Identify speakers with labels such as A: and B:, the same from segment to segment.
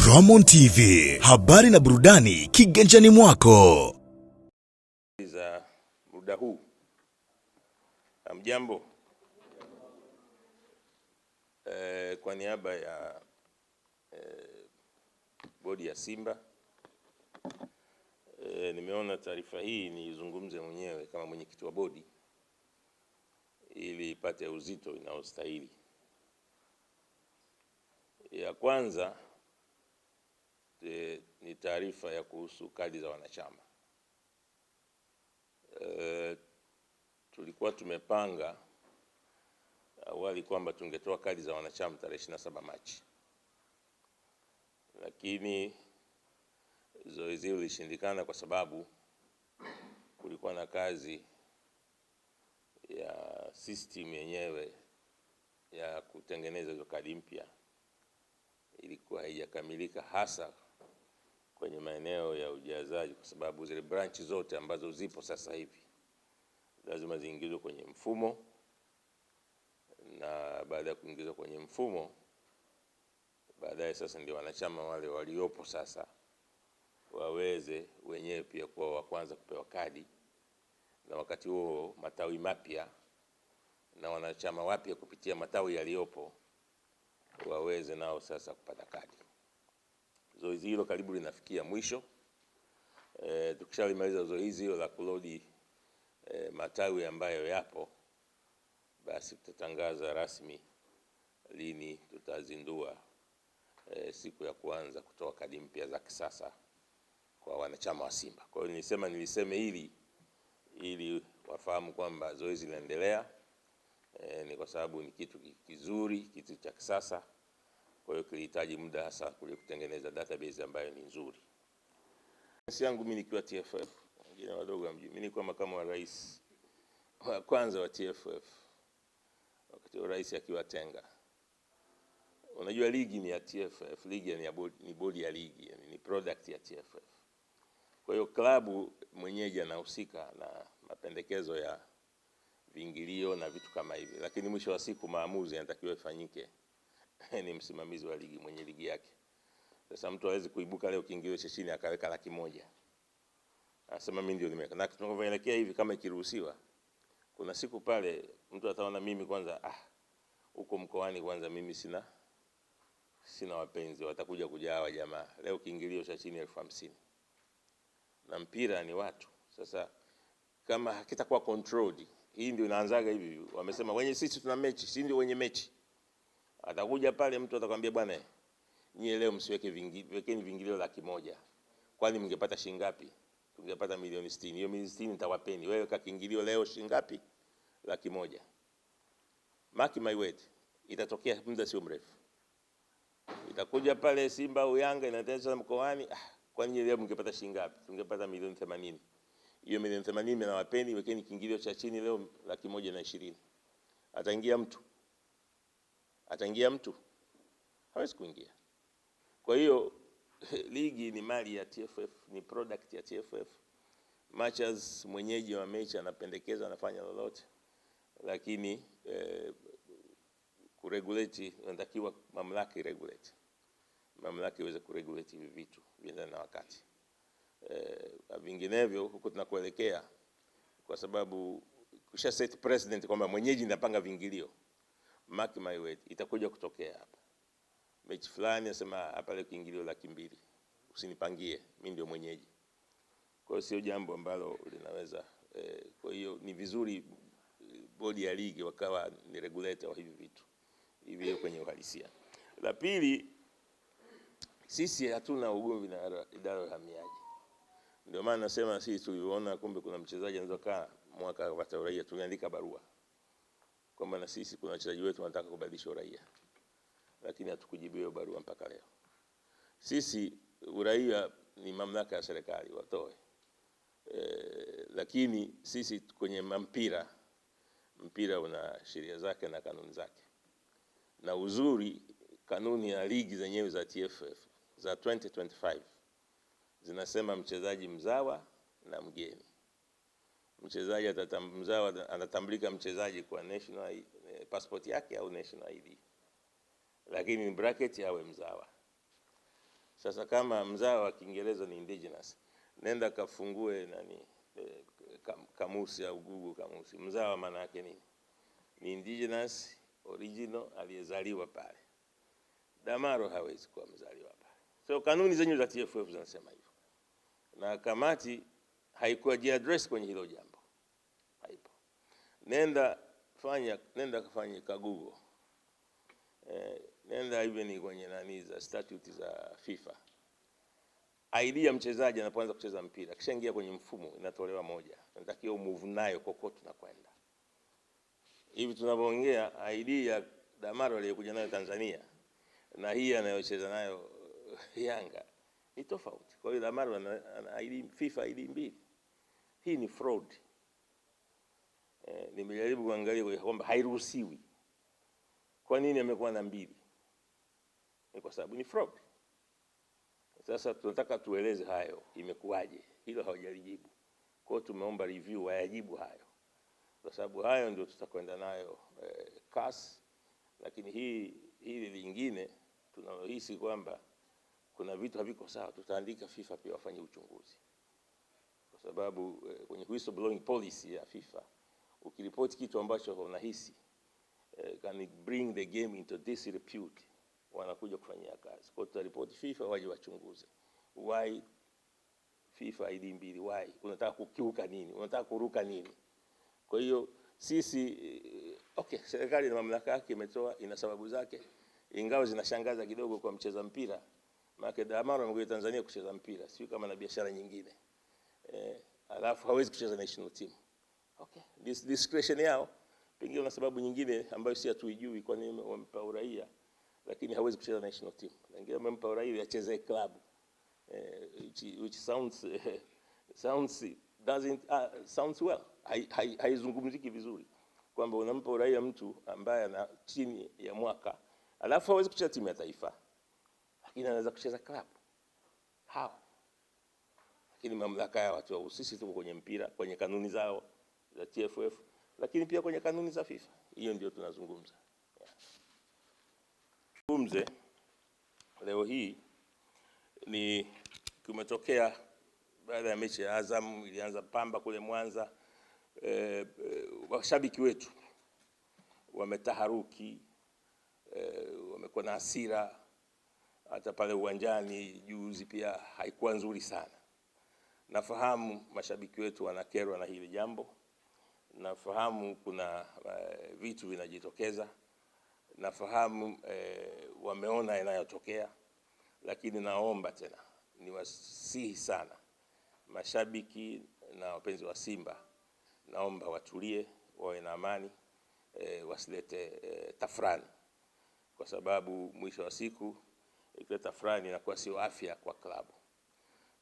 A: Ramon TV, habari na burudani kiganjani mwako.
B: Za muda huu. Hamjambo. Kwa niaba ya bodi ya Simba, nimeona taarifa hii nizungumze mwenyewe kama mwenyekiti wa bodi ili ipate uzito inaostahili. Ya kwanza ni taarifa ya kuhusu kadi za wanachama. Tulikuwa tumepanga awali kwamba tungetoa kadi za wanachama tarehe 27 Machi, lakini zoezi hilo lilishindikana kwa sababu kulikuwa na kazi ya system yenyewe ya kutengeneza hizo kadi mpya ilikuwa haijakamilika, hasa kwenye maeneo ya ujazaji, kwa sababu zile branch zote ambazo zipo sasa hivi lazima ziingizwe kwenye mfumo, na baada ya kuingizwa kwenye mfumo baadaye sasa ndio wanachama wale waliopo sasa waweze wenyewe pia kuwa wa kwanza kupewa kadi, na wakati huo matawi mapya na wanachama wapya kupitia matawi yaliyopo waweze nao sasa kupata kadi. Zoezi hilo karibu linafikia mwisho. Tukishalimaliza zoezi hilo la kulodi matawi ambayo yapo, basi tutatangaza rasmi lini tutazindua siku ya kwanza kutoa kadi mpya za kisasa kwa wanachama wa Simba. Kwa hiyo niliseme hili ili wafahamu kwamba zoezi linaendelea. Ni kwa sababu ni kitu kizuri, kitu cha kisasa. Kwa hiyo kilihitaji muda hasa kutengeneza database ambayo ni nzuri. Nafasi yangu mimi nikiwa TFF, wengine wadogo mjini, mimi nilikuwa makamu wa rais wa kwanza wa TFF wakati wa rais akiwa Tenga. Unajua ligi ni ya TFF, ligi ni bodi ya ligi, ni product ya TFF. Kwa hiyo klabu mwenyeji anahusika na mapendekezo ya viingilio na vitu kama hivi, lakini mwisho wa siku maamuzi yanatakiwa ifanyike ni msimamizi wa ligi, mwenye ligi yake. Sasa mtu hawezi kuibuka leo kiingilio cha chini akaweka 100,000. Anasema mimi ndio nimeweka. Na tunavyoelekea hivi, kama ikiruhusiwa, kuna siku pale mtu ataona mimi kwanza huko mkoani kwanza mimi sina wapenzi, watakuja kuja hawa jamaa. Leo kiingilio cha chini 50,000. Na mpira ni watu. Sasa kama hakitakuwa controlled, hii ndio inaanzaga hivi. Wamesema wenye sisi tuna mechi, si ndio wenye mechi. Atakuja pale mtu atakwambia bwana, nyie leo msiweke wekeni viingilio 100,000. Kwani mngepata shilingi ngapi? Tungepata milioni 60. Hiyo milioni 60 nitawapeni. Wewe ka kiingilio leo shilingi ngapi? 100,000. Mark my word, itatokea muda sio mrefu. Itakuja pale Simba au Yanga inatengeneza mkoani, kwani leo mngepata shilingi ngapi? Tungepata milioni 80. Hiyo milioni 80 nawapeni, wekeni kiingilio cha chini leo 120,000. Ataingia mtu? Hawezi kuingia. Kwa hiyo ligi ni mali ya TFF, ni product ya TFF. Matches mwenyeji wa mechi anapendekeza, anafanya lolote, lakini kuregulate inatakiwa mamlaka iregulate. Mamlaka iweze kuregulate hivi vitu viendane na wakati. Vinginevyo huko tunakoelekea, kwa sababu kusha set president kwamba mwenyeji ndapanga viingilio, mark my word, itakuja kutokea hapa mechi fulani anasema hapa leo kiingilio 200,000, usinipangie, mimi ndio mwenyeji. Kwa hiyo sio jambo ambalo linaweza kwa hiyo ni vizuri bodi ya ligi wakawa ni regulator wa hivi vitu hivi kwenye uhalisia. La pili, sisi hatuna ugomvi na idara ya uhamiaji. Ndio maana nasema sisi tuliona kumbe kuna mchezaji anaweza kaa mwaka wa uraia, tuliandika barua kwamba na sisi kuna wachezaji wetu wanataka kubadilisha uraia, lakini hatukujibiwa barua mpaka leo. Sisi uraia ni mamlaka ya serikali watoe, lakini sisi kwenye mpira una sheria zake na kanuni zake. Na uzuri kanuni ya ligi zenyewe za TFF za 2025 zinasema mchezaji mzawa na mgeni. Mchezaji mzawa anatambulika mchezaji kwa national passport yake au national ID, lakini bracket awe mzawa. Sasa kama mzao wa Kiingereza ni indigenous, nenda kafungue kamusi au Google kamusi. Mzao maana yake nini? Ni indigenous, original, aliyezaliwa pale. Damaro hawezi kuwa mzaliwa pale. So kanuni zenyu za TFF zinasema hivyo. Na kamati haikuwa address kwenye hilo jambo. Haipo. Nenda kafanya ka Google. Nenda even kwenye za statute za FIFA. ID ya mchezaji anapoanza kucheza mpira, kishaingia kwenye mfumo inatolewa moja. Natakiwa move nayo kokote tunakwenda. Hivi tunapoongea ID ya Damaro aliyekuja nayo Tanzania na hii anayocheza nayo Yanga ni tofauti. Kwa hiyo Damaro ana ID FIFA ID mbili. Hii ni fraud. Nimejaribu kuangalia kwamba hairuhusiwi. Kwa nini amekuwa na mbili? Ni kwa sababu ni fraud. Sasa tunataka tueleze hayo imekuwaje. Hilo hawajalijibu. Kwa hiyo tumeomba review wayajibu hayo. Kwa sababu hayo ndio tutakwenda nayo CAS, lakini hili lingine tunalohisi kwamba kuna vitu haviko sawa, tutaandika FIFA pia wafanye uchunguzi. Kwa sababu kwenye whistleblowing policy ya FIFA ukiripoti kitu ambacho unahisi can bring the game into disrepute, wanakuja kufanyia kazi. Kwa hiyo tutaripoti FIFA waje wachunguze. Why FIFA ID mbili? Why? Unataka kukiuka nini? Unataka kuruka nini? Kwa hiyo sisi okay, serikali na mamlaka yake imetoa, ina sababu zake, ingawa zinashangaza kidogo kwa mcheza mpira. Maana Damaro amekuja Tanzania kucheza mpira, sio kama na biashara nyingine. Alafu hawezi kucheza national team. Okay, discretion yao. Pengine una sababu nyingine ambayo si hatuijui kwa nini wamempa uraia, lakini hawezi kucheza national team. Wengine wamempa uraia acheze club. Which sounds well. Haizungumziki vizuri kwamba unampa uraia mtu ambaye ana chini ya mwaka, alafu hawezi kucheza timu ya taifa, lakini anaweza kucheza club. How? Lakini mamlaka ya watu, sisi tuko kwenye mpira, kwenye kanuni zao za TFF, lakini pia kwenye kanuni za FIFA. Hiyo ndio tunazungumza. Zungumze leo hii ni kumetokea baada ya mechi ya Azam, ilianza Pamba kule Mwanza. Washabiki wetu wametaharuki, wamekuwa na hasira. Hata pale uwanjani juzi pia haikuwa nzuri sana. Nafahamu mashabiki wetu wanakerwa na hili jambo. Nafahamu kuna vitu vinajitokeza. Nafahamu wameona yanayotokea, lakini naomba tena niwasihi sana mashabiki na wapenzi wa Simba, naomba watulie, wawe na amani, wasilete tafrani, kwa sababu mwisho wa siku ile tafrani inakuwa sio afya kwa klabu.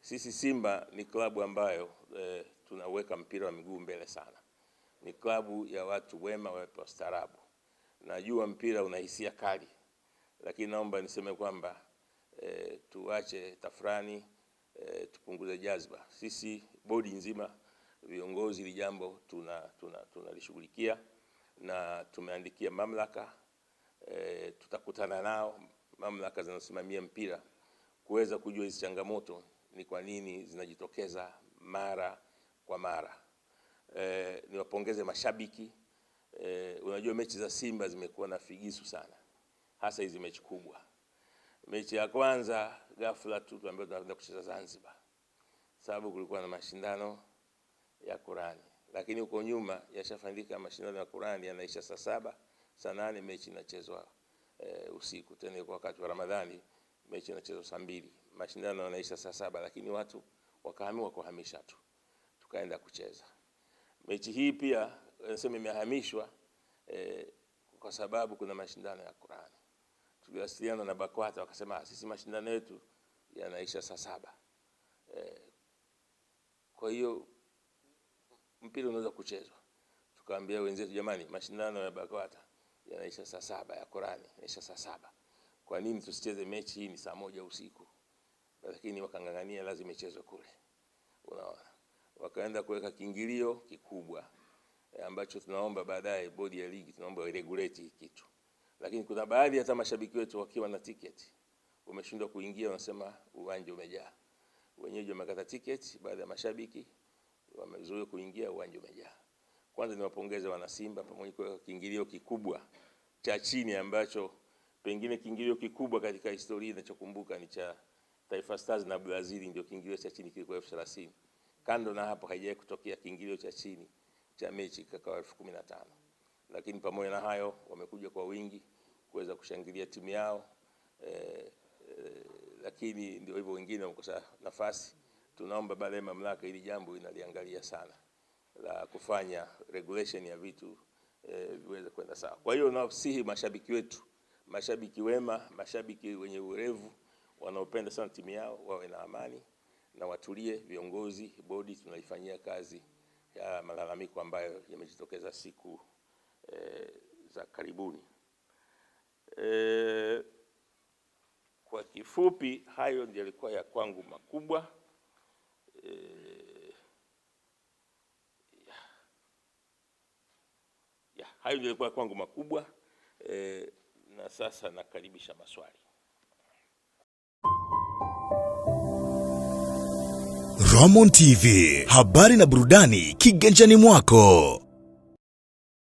B: Sisi Simba ni klabu ambayo tunaweka mpira wa miguu mbele sana. Ni klabu ya watu wema, watu wastaarabu. Najua mpira una hisia kali, lakini naomba niseme kwamba tuache tafrani, tupunguze jazba. Sisi bodi nzima, viongozi, li jambo tunalishughulikia na tumeandikia mamlaka, tutakutana nao mamlaka zinazosimamia mpira kuweza kujua hizo changamoto ni kwa nini zinajitokeza mara kwa mara. Niwapongeze mashabiki. Unajua mechi za Simba zimekuwa na figisu sana, hasa hizi mechi kubwa. Mechi ya kwanza ghafla tu tuambiwa tunaenda kucheza Zanzibar, sababu kulikuwa na mashindano ya Qur'ani, lakini huko nyuma yashafanyika mashindano ya Qur'ani yanaisha saa 7, saa 8 mechi inachezwa usiku. Tena kwa wakati wa Ramadhani mechi inachezwa saa 2, mashindano yanaisha saa 7, lakini watu wakaamua kuhamisha tu, tukaenda kucheza. Mechi hii pia nasema imehamishwa kwa sababu kuna mashindano ya Qur'ani. Tuliwasiliana na BAKWATA wakasema sisi mashindano yetu yanaisha saa 7. Kwa hiyo mpira unaweza kuchezwa. Tukaambia wenzetu, jamani, mashindano ya BAKWATA yanaisha saa 7, ya Qur'ani yanaisha saa 7. Kwa nini tusicheze mechi hii? Ni saa 1 usiku. Lakini wakangangania lazima ichezwe kule. Unaona? Wakaenda kuweka kiingilio kikubwa ambacho tunaomba baadaye bodi ya ligi tunaomba regulate kitu. Lakini kuna baadhi hata mashabiki wetu wakiwa na tiketi umeshindwa kuingia, wanasema uwanja umejaa. Wenyeji wamekata tiketi, baadhi ya mashabiki wamezuia kuingia, uwanja umejaa. Kwanza niwapongeze wana Simba pamoja kwa kiingilio kikubwa cha chini ambacho pengine kiingilio kikubwa katika historia ninachokumbuka ni cha Taifa Stars na Brazil, ndio kiingilio cha chini kilikuwa 30,000. Kando na hapo haijawahi kutokea kiingilio cha chini cha mechi kakawa 15,000. Lakini pamoja na hayo wamekuja kwa wingi kuweza kushangilia timu yao. Lakini ndio hivyo, wengine wamekosa nafasi. Tunaomba baada ya mamlaka ili jambo inaliangalia sana la kufanya regulation ya vitu viweze kwenda sawa. Kwa hiyo nawasihi mashabiki wetu, mashabiki wema, mashabiki wenye urevu wanaopenda sana timu yao wawe na amani na watulie. Viongozi, bodi tunaifanyia kazi ya malalamiko ambayo yamejitokeza siku za karibuni. Kwa kifupi, hayo ndio yalikuwa ya kwangu makubwa. Hayo ndio yalikuwa kwangu makubwa. Na sasa nakaribisha maswali.
A: Roman TV, habari na burudani kiganjani mwako.